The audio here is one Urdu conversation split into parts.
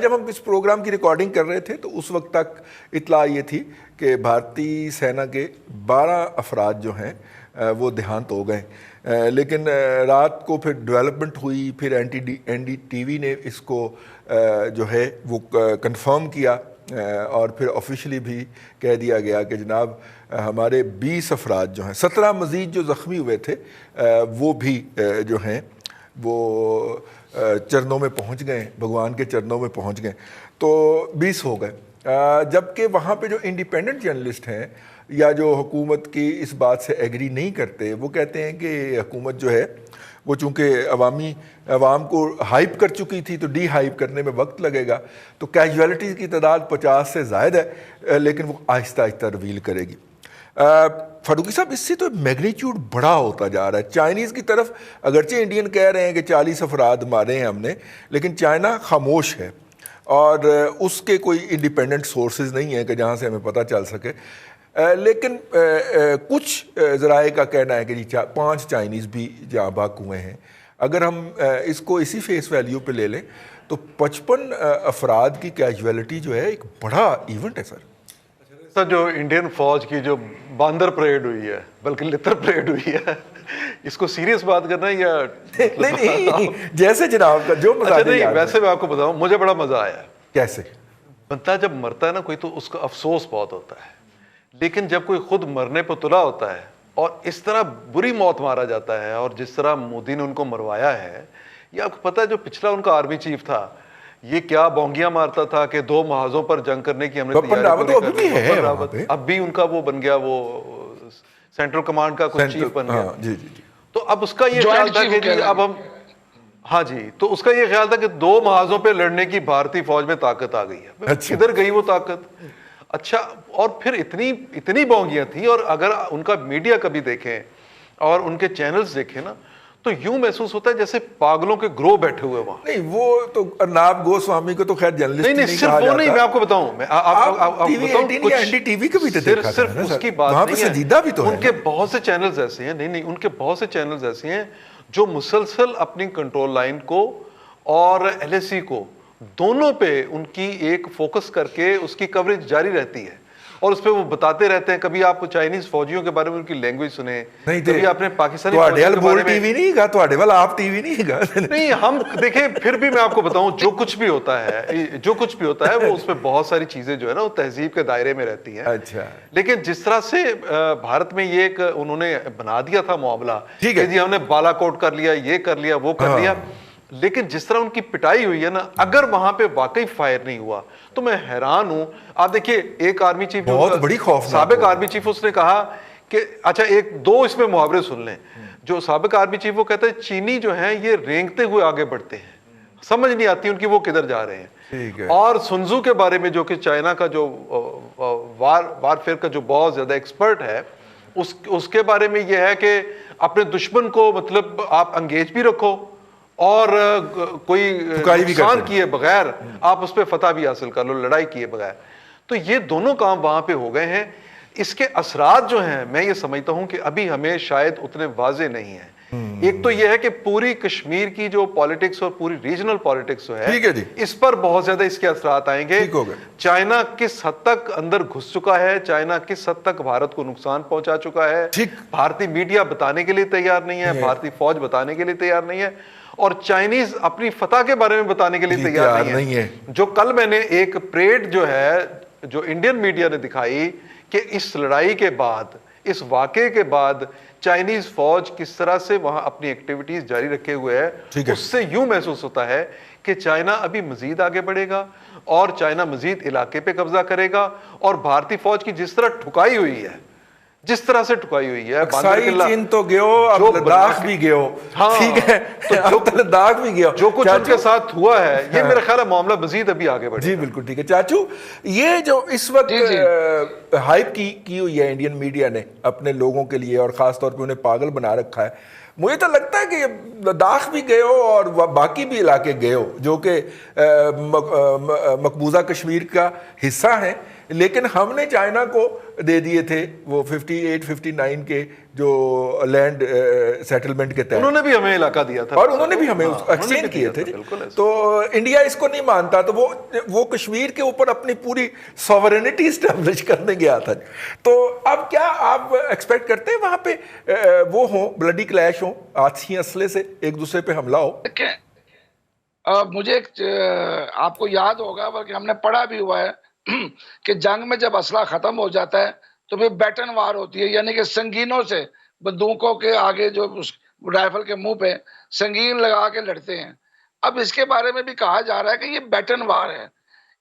جب ہم اس پروگرام کی ریکارڈنگ کر رہے تھے تو اس وقت تک اطلاع یہ تھی کہ بھارتی سینا کے 12 افراد جو ہیں وہ دیہانت ہو گئے، لیکن رات کو پھر ڈیولپمنٹ ہوئی، پھر این ڈی ٹی وی نے اس کو جو ہے وہ کنفرم کیا اور پھر آفیشلی بھی کہہ دیا گیا کہ جناب ہمارے 20 افراد جو ہیں، 17 مزید جو زخمی ہوئے تھے وہ بھی جو ہیں وہ چرنوں میں پہنچ گئے، بھگوان کے چرنوں میں پہنچ گئے، تو 20 ہو گئے۔ جبکہ وہاں پہ جو انڈیپینڈنٹ جرنلسٹ ہیں یا جو حکومت کی اس بات سے ایگری نہیں کرتے، وہ کہتے ہیں کہ حکومت جو ہے وہ چونکہ عوام کو ہائپ کر چکی تھی تو ڈی ہائپ کرنے میں وقت لگے گا، تو کیجویلٹیز کی تعداد 50 سے زائد ہے، لیکن وہ آہستہ آہستہ ریویل کرے گی۔ فاروقی صاحب، اس سے تو میگنیچیوڈ بڑا ہوتا جا رہا ہے۔ چائنیز کی طرف اگرچہ انڈین کہہ رہے ہیں کہ 40 افراد مارے ہیں ہم نے، لیکن چائنا خاموش ہے اور اس کے کوئی انڈیپینڈنٹ سورسز نہیں ہیں کہ جہاں سے ہمیں پتہ چل سکے، لیکن کچھ ذرائع کا کہنا ہے کہ جی 5 چائنیز بھی جاں بحق ہوئے ہیں۔ اگر ہم اس کو اسی فیس ویلیو پہ لے لیں تو 55 افراد کی کیجویلٹی جو ہے ایک بڑا ایونٹ ہے سر۔ جو انڈین فوج کی جو باندر پریڈ ہوئی ہے، بلکہ لتر پریڈ ہوئی ہے، اس کو سیریس بات کرنا ہے یا نہیں جیسے جناب کا جو مزہ نہیں؟ ویسے میں آپ کو بتاؤں، مجھے بڑا مزہ آیا۔ کیسے؟ بندہ جب مرتا ہے نا کوئی، تو اس کا افسوس بہت ہوتا ہے، لیکن جب کوئی خود مرنے پہ تلا ہوتا ہے اور اس طرح بری موت مارا جاتا ہے، اور جس طرح مودی نے ان کو مروایا ہے، یہ آپ کو پتہ ہے جو پچھلا ان کا آرمی چیف تھا یہ کیا بونگیاں مارتا تھا کہ 2 محاذوں پر جنگ کرنے کی ہم نے تیاری، اب بھی ان کا وہ بن گیا، وہ سینٹرل کمانڈ کا کوئی چیف بن گیا۔ تو اب اس کا یہ خیال تھا کہ جی اب ہم، ہاں جی، تو اس کا یہ خیال تھا کہ 2 محاذوں پہ لڑنے کی بھارتی فوج میں طاقت آ گئی ہے۔ کدھر گئی وہ طاقت؟ اچھا، اور پھر اتنی بونگیاں تھیں، اور اگر ان کا میڈیا کبھی دیکھیں اور ان کے چینلز دیکھیں نا، تو یوں محسوس ہوتا ہے جیسے پاگلوں کے گروہ بیٹھے ہوئے وہاں۔ نہیں، وہ تو ارناب گوسوامی کو تو خیر جرنلسٹ نہیں صرف وہ نہیں، میں آپ کو بتاؤں، میں صرف اس کی بات نہیں ہے، ان کے بہت سے چینلز ایسے ہیں، نہیں ان کے بہت سے چینلز ایسے ہیں جو مسلسل اپنی کنٹرول لائن کو اور ایل ایس سی کو دونوں پہ ان کی ایک فوکس کر کے اس کی کوریج جاری رہتی ہے، اور اس پہ وہ بتاتے رہتے ہیں۔ کبھی آپ چائنیز فوجیوں کے بارے میں ان کی لینگویج سنیں، کبھی آپ نے پاکستانی نہیں، ہم دیکھیں، پھر بھی میں آپ کو بتاؤں جو کچھ بھی ہوتا ہے وہ اس پہ بہت ساری چیزیں جو ہے نا وہ تہذیب کے دائرے میں رہتی ہیں۔ لیکن جس طرح سے بھارت میں یہ ایک انہوں نے بنا دیا تھا معاملہ کہ جی ہم نے بالا کوٹ کر لیا، یہ کر لیا، وہ کر لیا، لیکن جس طرح ان کی پٹائی ہوئی ہے نا، اگر وہاں پہ واقعی فائر نہیں ہوا تو میں حیران ہوں۔ آپ دیکھیے، ایک آرمی چیف، بہت بڑی خوف، سابق آرمی چیف، اس نے کہا کہ اچھا 1-2 اس میں محاورے سن لیں۔ جو سابق آرمی چیف وہ کہتا ہے چینی جو ہیں یہ رینگتے ہوئے آگے بڑھتے ہیں، سمجھ نہیں آتی ان کی وہ کدھر جا رہے ہیں۔ اور سنزو کے بارے میں، جو کہ چائنا کا جو وارفیئر کا جو بہت زیادہ ایکسپرٹ ہے، اس کے بارے میں یہ ہے کہ اپنے دشمن کو مطلب آپ انگیج بھی رکھو اور کوئی نقصان کیے بغیر آپ اس پہ فتح بھی حاصل کر لو، لڑائی کیے بغیر۔ تو یہ دونوں کام وہاں پہ ہو گئے ہیں۔ اس کے اثرات جو ہیں، میں یہ سمجھتا ہوں کہ ابھی ہمیں شاید اتنے واضح نہیں ہیں۔ ایک تو یہ ہے کہ پوری کشمیر کی جو پالیٹکس اور پوری ریجنل پالیٹکس جو ہے، اس پر بہت زیادہ اس کے اثرات آئیں گے۔ چائنا کس حد تک اندر گھس چکا ہے، چائنا کس حد تک بھارت کو نقصان پہنچا چکا ہے، بھارتی میڈیا بتانے کے لیے تیار نہیں ہے، بھارتی فوج بتانے کے لیے تیار نہیں ہے، اور چائنیز اپنی فتح کے بارے میں بتانے کے لیے تیار نہیں ہے۔ جو کل میں نے ایک پریڈ جو ہے جو انڈین میڈیا نے دکھائی کہ اس لڑائی کے بعد، اس واقعے کے بعد چائنیز فوج کس طرح سے وہاں اپنی ایکٹیویٹیز جاری رکھے ہوئے ہے، اس سے یوں محسوس ہوتا ہے کہ چائنا ابھی مزید آگے بڑھے گا اور چائنا مزید علاقے پہ قبضہ کرے گا، اور بھارتی فوج کی جس طرح ٹھکائی ہوئی ہے، جس طرح سے ٹھکائی ہوئی ہے، چین تو گیو، اب لداخ بھی گیو، ٹھیک ہے، لداخ بھی گیو، جو کچھ ان کے ساتھ ہوا ہے، یہ میرا خیال ہے معاملہ مزید ابھی آگے بڑھے۔ جی بالکل ٹھیک ہے چاچو، یہ جو اس وقت ہائپ کی ہوئی ہے انڈین میڈیا نے اپنے لوگوں کے لیے، اور خاص طور پہ انہیں پاگل بنا رکھا ہے، مجھے تو لگتا ہے کہ لداخ بھی گئے ہو اور باقی بھی علاقے گئے ہو جو کہ مقبوضہ کشمیر کا حصہ ہیں، لیکن ہم نے چائنا کو دے دیے تھے وہ 58 59 کے جو لینڈ سیٹلمنٹ کے تحت، انہوں نے بھی ہمیں علاقہ دیا تھا اور انہوں نے بھی ہمیں ایکسچینج کیے تھے. تو انڈیا اس کو نہیں مانتا، تو وہ کشمیر کے اوپر اپنی پوری سوورینٹی اسٹیبلش کرنے گیا تھا. تو اب کیا آپ ایکسپیکٹ کرتے ہیں وہاں پہ وہ ہوں بلڈی کلیش ہوں، ہاتھی اسلحے سے ایک دوسرے پہ حملہ ہو؟ مجھے آپ کو یاد ہوگا بلکہ ہم نے پڑھا بھی ہوا ہے کہ جنگ میں جب اسلحہ ختم ہو جاتا ہے تو پھر بیٹن وار ہوتی ہے، یعنی کہ سنگینوں سے، بندوقوں کے آگے جو رائفل کے منہ پہ سنگین لگا کے لڑتے ہیں. اب اس کے بارے میں بھی کہا جا رہا ہے کہ یہ بیٹن وار ہے.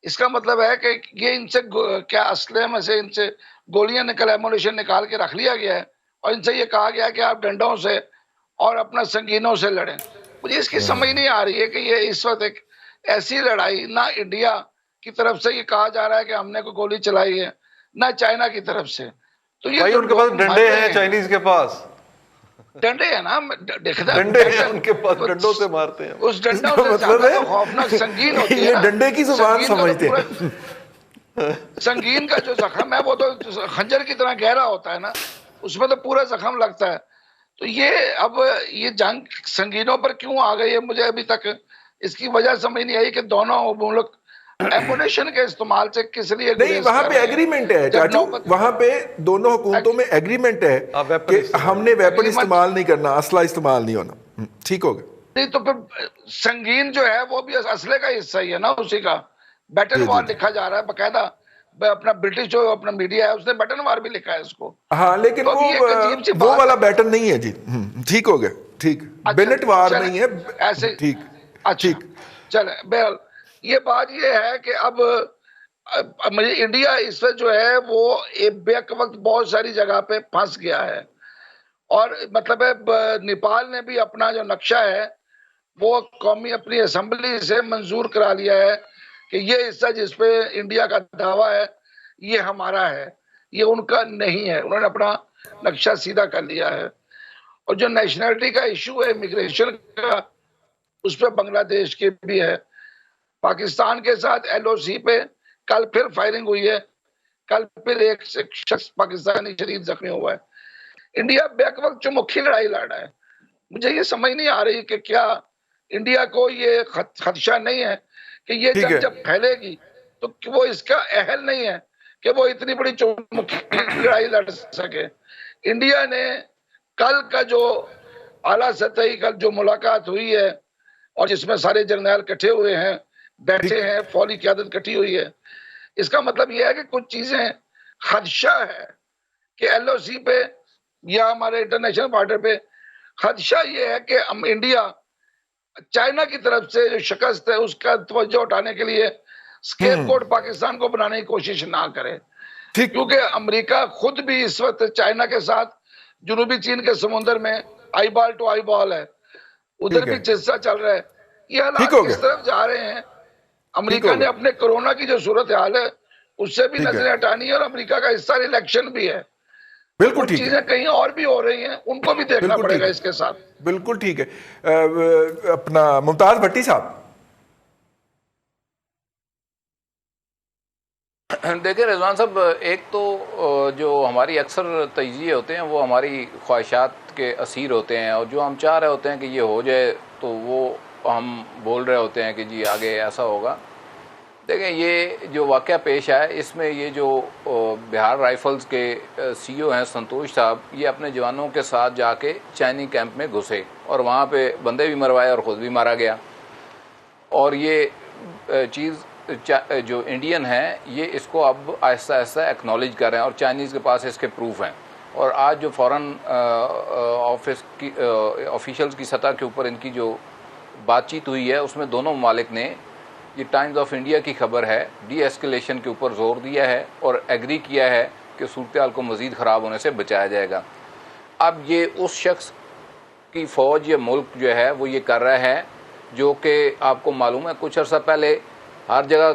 اس کا مطلب ہے کہ یہ ان سے کیا اسلحے میں سے ان سے گولیاں ایمونیشن نکال کے رکھ لیا گیا ہے اور ان سے یہ کہا گیا کہ آپ ڈنڈوں سے اور اپنا سنگینوں سے لڑیں. مجھے اس کی سمجھ نہیں آ رہی ہے کہ یہ اس وقت ایک ایسی لڑائی، نہ انڈیا کی طرف سے یہ کہا جا رہا ہے کہ ہم نے کوئی گولی چلائی ہے، نہ چائنا کی طرف سے. تو یہ ان کے پاس ڈنڈے ہیں، چائنیز کے پاس ڈنڈے ہیں نا، ڈنڈے ہیں ان کے پاس، ڈنڈوں سے مارتے ہیں. اس ڈنڈوں سے زیادہ تو خوفناک سنگین ہوتی ہے نا. ڈنڈے کی زبان سمجھتے ہیں. سنگین کا جو زخم ہے وہ تو خنجر کی طرح گہرا ہوتا ہے نا، اس میں تو پورا زخم لگتا ہے. تو اب یہ جنگ سنگینوں پر کیوں آ گئی ہے، مجھے ابھی تک اس کی وجہ سمجھ نہیں آئی کہ دونوں ملک ایمونیشن کے استعمال سے کس لیے نہیں. وہاں پہ ایگریمنٹ ہے چاچو، وہاں پہ دونوں حکومتوں میں ایگریمنٹ ہے کہ ہم نے ویپن استعمال نہیں کرنا، اسلحہ استعمال نہیں ہونا. ٹھیک ہو گیا. نہیں تو پھر سنگین جو ہے وہ بھی اسلحے کا حصہ ہی ہے نا، اسی کا بیٹن وار لکھا جا رہا ہے باقاعدہ. اپنا برٹش جو اپنا میڈیا ہے اس نے بیٹن وار بھی لکھا ہے اس کو. ہاں لیکن وہ والا بیٹن نہیں ہے جی. ٹھیک ہو گیا. ٹھیک، بینٹ وار نہیں ہے ایسے. ٹھیک. اچھا چلے. بہرحال یہ بات یہ ہے کہ اب انڈیا اس وقت جو ہے وہ بیک وقت بہت ساری جگہ پہ پھنس گیا ہے. اور مطلب ہے نیپال نے بھی اپنا جو نقشہ ہے وہ قومی اپنی اسمبلی سے منظور کرا لیا ہے کہ یہ حصہ جس پہ انڈیا کا دعویٰ ہے یہ ہمارا ہے، یہ ان کا نہیں ہے. انہوں نے اپنا نقشہ سیدھا کر لیا ہے. اور جو نیشنلٹی کا ایشو ہے امیگریشن کا، اس پہ بنگلہ دیش کے بھی ہے. پاکستان کے ساتھ ایل او سی پہ کل پھر فائرنگ ہوئی ہے، کل پھر ایک شخص پاکستانی شدید زخمی ہوا ہے. انڈیا بیک وقت چمکھی لڑائی لڑ رہا ہے. مجھے یہ سمجھ نہیں آ رہی کہ کیا انڈیا کو یہ خدشہ نہیں ہے کہ یہ جنگ جب پھیلے گی تو وہ اس کا اہل نہیں ہے کہ وہ اتنی بڑی چمکھی لڑائی لڑ سکے. انڈیا نے کل کا جو اعلیٰ سطحی کل جو ملاقات ہوئی ہے اور جس میں سارے جرنیل کٹھے ہوئے ہیں، بیٹھے ہیں، فوجی قیادت کٹھی ہوئی ہے، اس کا مطلب یہ ہے کہ کچھ چیزیں خدشہ ہے کہ ایل او سی پہ یا ہمارے انٹرنیشنل بارڈر پہ خدشہ یہ ہے کہ ہم انڈیا چائنا کی طرف سے جو شکست ہے اس کا توجہ اٹھانے کے لیے اسکیپ گوٹ پاکستان کو بنانے کی کوشش نہ کرے. کیونکہ امریکہ خود بھی اس وقت چائنا کے ساتھ جنوبی چین کے سمندر میں آئی بال ٹو آئی بال ہے، ادھر بھی چلسا چل رہا ہے. یہ حالات کس طرف جا رہے ہیں؟ امریکہ نے اپنے کرونا کی جو صورتحال ہے اس سے بھی نظریں ہٹانی ہے، اور امریکہ کا اس سال الیکشن بھی ہے. بالکل ٹھیک ہے. چیزیں کہیں اور بھی ہو رہی ہیں، ان کو بھی دیکھنا پڑے گا اس کے ساتھ. بالکل ٹھیک ہے. اپنا ممتاز بھٹی صاحب. دیکھیں رضوان صاحب، ایک تو جو ہماری اکثر تجزیے ہوتے ہیں وہ ہماری خواہشات کے اسیر ہوتے ہیں، اور جو ہم چاہ رہے ہوتے ہیں کہ یہ ہو جائے تو وہ ہم بول رہے ہوتے ہیں کہ جی آگے ایسا ہوگا. دیکھیں یہ جو واقعہ پیش آیا اس میں یہ جو بہار رائفلز کے سی او ہیں سنتوش صاحب، یہ اپنے جوانوں کے ساتھ جا کے چائنی کیمپ میں گھسے اور وہاں پہ بندے بھی مروائے اور خود بھی مارا گیا. اور یہ چیز جو انڈین ہیں یہ اس کو اب آہستہ آہستہ ایکنالج کر رہے ہیں، اور چائنیز کے پاس اس کے پروف ہیں. اور آج جو فورن آفس کی آفیشلز کی سطح کے اوپر ان کی جو بات چیت ہوئی ہے اس میں دونوں ممالک نے، یہ ٹائمز آف انڈیا کی خبر ہے، ڈی ایسکیلیشن کے اوپر زور دیا ہے اور ایگری کیا ہے کہ صورتحال کو مزید خراب ہونے سے بچایا جائے گا. اب یہ اس شخص کی فوج یا ملک جو ہے وہ یہ کر رہا ہے جو کہ آپ کو معلوم ہے کچھ عرصہ پہلے ہر جگہ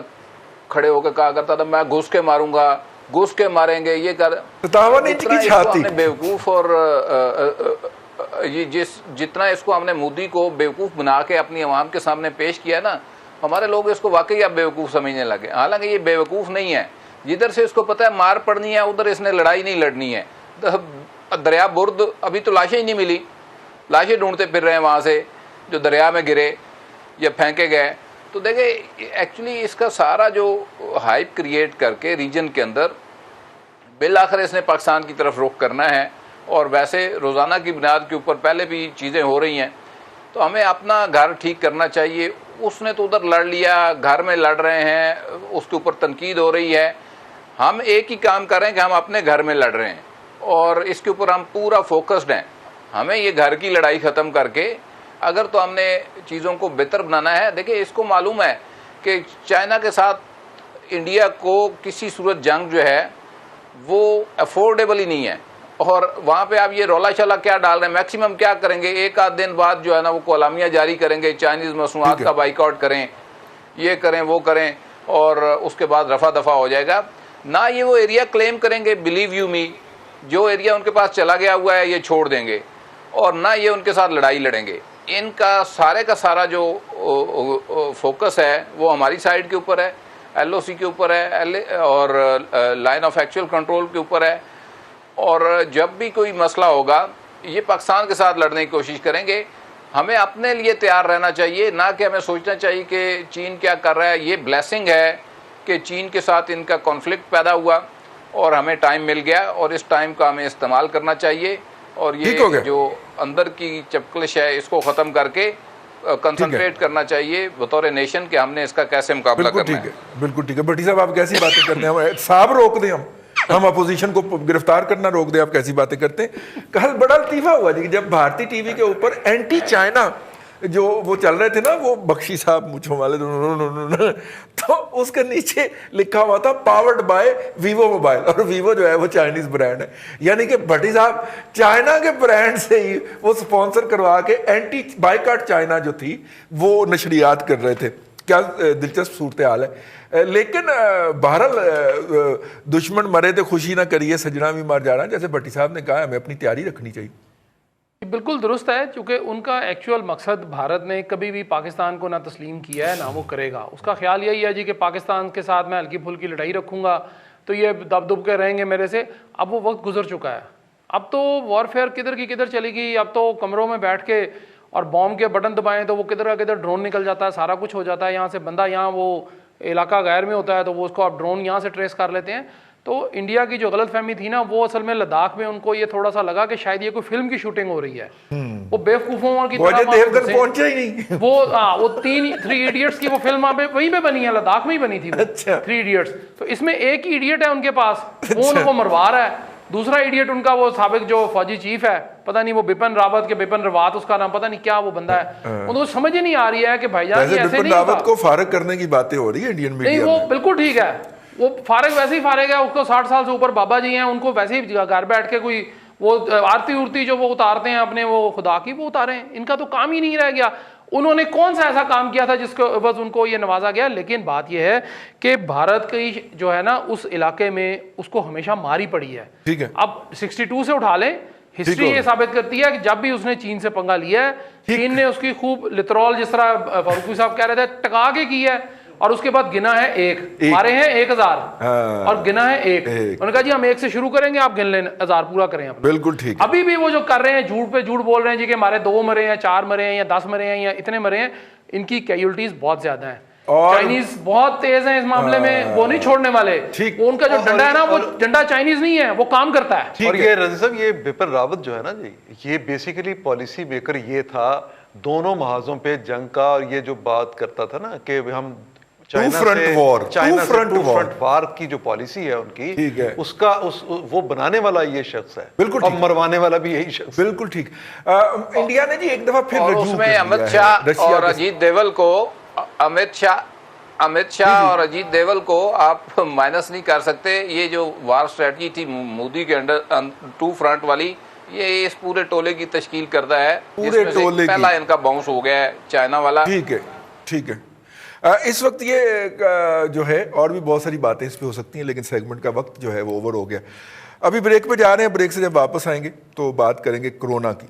کھڑے ہو کے کہا کرتا تھا میں گھس کے ماروں گا، گھس کے ماریں گے، یہ کر بیوقوف. اور جتنا اس کو ہم نے مودی کو بیوقوف بنا کے اپنی عوام کے سامنے پیش کیا نا، ہمارے لوگ اس کو واقعی اب بیوقوف سمجھنے لگے. حالانکہ یہ بیوقوف نہیں ہے. جدھر سے اس کو پتہ ہے مار پڑنی ہے ادھر اس نے لڑائی نہیں لڑنی ہے. دریا برد ابھی تو لاشیں ہی نہیں ملی, لاشیں ڈھونڈتے پھر رہے ہیں وہاں سے جو دریا میں گرے یا پھینکے گئے. تو دیکھیں ایکچولی اس کا سارا جو ہائپ کریٹ کر کے ریجن کے اندر بالآخر اس نے پاکستان کی طرف رخ کرنا ہے. اور ویسے روزانہ کی بنیاد کے اوپر پہلے بھی چیزیں ہو رہی ہیں, تو ہمیں اپنا گھر ٹھیک کرنا چاہیے. اس نے تو ادھر لڑ لیا, گھر میں لڑ رہے ہیں, اس کے اوپر تنقید ہو رہی ہے. ہم ایک ہی کام کر رہے ہیں کہ ہم اپنے گھر میں لڑ رہے ہیں اور اس کے اوپر ہم پورا فوکسڈ ہیں. ہمیں یہ گھر کی لڑائی ختم کر کے اگر تو ہم نے چیزوں کو بہتر بنانا ہے. دیکھیں اس کو معلوم ہے کہ چائنا کے ساتھ انڈیا کو کسی صورت جنگ جو ہے وہ افورڈیبل ہی نہیں ہے. اور وہاں پہ آپ یہ رولا شلا کیا ڈال رہے ہیں, میکسیمم کیا کریں گے, ایک آدھ دن بعد جو ہے نا وہ اعلامیہ جاری کریں گے, چائنیز مصنوعات کا بائیکاٹ کریں, یہ کریں وہ کریں, اور اس کے بعد رفع دفع ہو جائے گا. نہ یہ وہ ایریا کلیم کریں گے, بلیو یو می, جو ایریا ان کے پاس چلا گیا ہوا ہے یہ چھوڑ دیں گے, اور نہ یہ ان کے ساتھ لڑائی لڑیں گے. ان کا سارا جو فوکس ہے وہ ہماری سائڈ کے اوپر ہے, ایل او سی کے اوپر ہے, اور لائن آف ایکچوئل کنٹرول کے اوپر ہے. اور جب بھی کوئی مسئلہ ہوگا یہ پاکستان کے ساتھ لڑنے کی کوشش کریں گے. ہمیں اپنے لیے تیار رہنا چاہیے, نہ کہ ہمیں سوچنا چاہیے کہ چین کیا کر رہا ہے. یہ بلیسنگ ہے کہ چین کے ساتھ ان کا کانفلکٹ پیدا ہوا اور ہمیں ٹائم مل گیا, اور اس ٹائم کا ہمیں استعمال کرنا چاہیے, اور یہ جو اندر کی چپکلش ہے اس کو ختم کر کے کنسنٹریٹ کرنا چاہیے بطور نیشن کہ ہم نے اس کا کیسے مقابلہ کرنا ہے. بالکل ٹھیک ہے. بھٹی صاحب آپ کیسی باتیں کرتے ہیں, صاحب روک دیں, ہم اپوزیشن کو گرفتار کرنا روک دیں, آپ کیسی باتیں کرتے ہیں. کل بڑا لطیفہ ہوا جی جب بھارتی ٹی وی کے اوپر اینٹی چائنا جو وہ چل رہے تھے نا, وہ بخشی صاحب مجھوں والے, تو اس کے نیچے لکھا ہوا تھا پاورڈ بائی ویوو موبائل, اور ویوو جو ہے وہ چائنیز برانڈ ہے. یعنی کہ بھٹی صاحب چائنا کے برانڈ سے ہی وہ سپانسر کروا کے اینٹی بائیکاٹ چائنا جو تھی وہ نشریات کر رہے تھے. کیا دلچسپ صورتحال ہے. لیکن بہرحال دشمن مرے تو خوشی نہ کریے, سجنا بھی مر جا رہا ہے, جیسے بھٹی صاحب نے کہا, ہمیں اپنی تیاری رکھنی چاہیے. بالکل درست ہے, چونکہ ان کا ایکچوئل مقصد بھارت نے کبھی بھی پاکستان کو نہ تسلیم کیا ہے نہ وہ کرے گا. اس کا خیال یہی ہے جی کہ پاکستان کے ساتھ میں ہلکی پھلکی لڑائی رکھوں گا تو یہ دب دب کے رہیں گے میرے سے. اب وہ وقت گزر چکا ہے, اب تو وارفیئر کدھر کی کدھر چلی گئی. اب تو کمروں میں بیٹھ کے اور بوم کے بٹن دبائیں تو وہ کدھر کا کدھر ڈرون نکل جاتا ہے, سارا کچھ ہو جاتا ہے. یہاں سے بندہ یہاں وہ علاقہ غیر میں ہوتا ہے تو وہ اس کو آپ ڈرون یہاں سے ٹریس کر لیتے ہیں. تو انڈیا کی جو غلط فہمی تھی نا, وہ اصل میں لداخ میں ان کو یہ تھوڑا سا لگا کہ شاید یہ کوئی فلم کی شوٹنگ ہو رہی ہے. وہ بیوقوفوں کی طرح پہنچا ہی نہیں. وہ 3 ایڈیٹس کی وہ فلم وہیں پہ بنی ہے, لداخ میں ہی بنی تھی 3 ایڈیٹس. تو اس میں ایک ایڈیٹ ہے ان کے پاس, وہ ان کو مروا رہا ہے. دوسرا ایڈیٹ ان کا وہ سابق جو فوجی چیف ہے, پتہ نہیں وہ بپن راوت کے بپن روات اس کا نام, پتہ نہیں کیا وہ بندہ ہے. ان کو سمجھ ہی نہیں آ رہی ہے کہ بھائی جان ایسے نہیں, راوت کو فارغ کرنے کی باتیں ہو رہی ہے انڈین میڈیا میں. نہیں وہ بالکل ٹھیک ہے, وہ فارغ ویسے ہی فارغ ہے. اس کو 60 سال سے اوپر بابا جی ہیں, ان کو ویسے ہی گھر بیٹھ کے کوئی وہ آرتی ارتی جو وہ اتارتے ہیں اپنے وہ خدا کی وہ اتارے ہیں. ان کا تو کام ہی نہیں رہ گیا. انہوں نے کون سا ایسا کام کیا تھا جس کو بس ان کو یہ نوازا گیا. لیکن بات یہ ہے کہ بھارت کی جو ہے نا اس علاقے میں اس کو ہمیشہ ماری پڑی ہے. ٹھیک ہے, اب 62 سے اٹھا لیں, ہسٹری یہ ثابت کرتی ہے کہ جب بھی اس نے چین سے پنگا لیا ہے, چین نے اس کی خوب لترول جس طرح فاروقی صاحب کہہ رہے تھے ٹکا کے کی ہے, اور اس کے بعد گنا ہے 1, مارے ہیں 1000 اور گنا ہے 1. انہوں نے کہا جی ہم 1 سے شروع کریں گے, آپ گن لیں 1000 پورا کریں. بالکل ٹھیک. ابھی بھی وہ جو کر رہے ہیں جھوٹ پہ جھوٹ بول رہے ہیں جی کہ ہمارے 2 مرے ہیں, 4 مرے ہیں, یا 10 مرے ہیں, یا اتنے مرے ہیں. ان کی کیجولٹیز بہت زیادہ ہیں. چائنیز بہت تیز ہیں اس معاملے میں, وہ نہیں چھوڑنے والے. وہ ان کا جو ڈنڈا ہے نا, وہ ڈنڈا چائنیز نہیں ہے, وہ کام کرتا ہے. اور یہ رضی صاحب, یہ بپن راوت جو ہے نا جی, یہ بیسیکلی پالیسی میکر یہ تھا دونوں محاذوں پہ جنگ کا. اور یہ جو بات کرتا تھا نا کہ ہم چائنا سے ٹو فرنٹ وار کی جو پالیسی ہے ان کی, اس کا وہ بنانے والا یہ شخص ہے, بالکل, اور مروانے والا بھی یہی شخص. بالکل ٹھیک. انڈیا نے جی ایک دفعہ پھر اس میں امت شاہ اور اجیت دیول کو, امت شاہ اور اجیت دیول کو آپ مائنس نہیں کر سکتے. یہ جو وار اسٹریٹجی تھی مودی کے انڈر 2 فرنٹ والی, یہ اس پورے ٹولے کی تشکیل کرتا ہے, پورے ٹولے پہلا ان کا باؤنس ہو گیا ہے چائنا والا. ٹھیک ہے, ٹھیک ہے. اس وقت یہ جو ہے اور بھی بہت ساری باتیں اس پہ ہو سکتی ہیں, لیکن سیگمنٹ کا وقت جو ہے وہ اوور ہو گیا. ابھی بریک پہ جا رہے ہیں, بریک سے جب واپس آئیں گے تو بات کریں گے کورونا کی.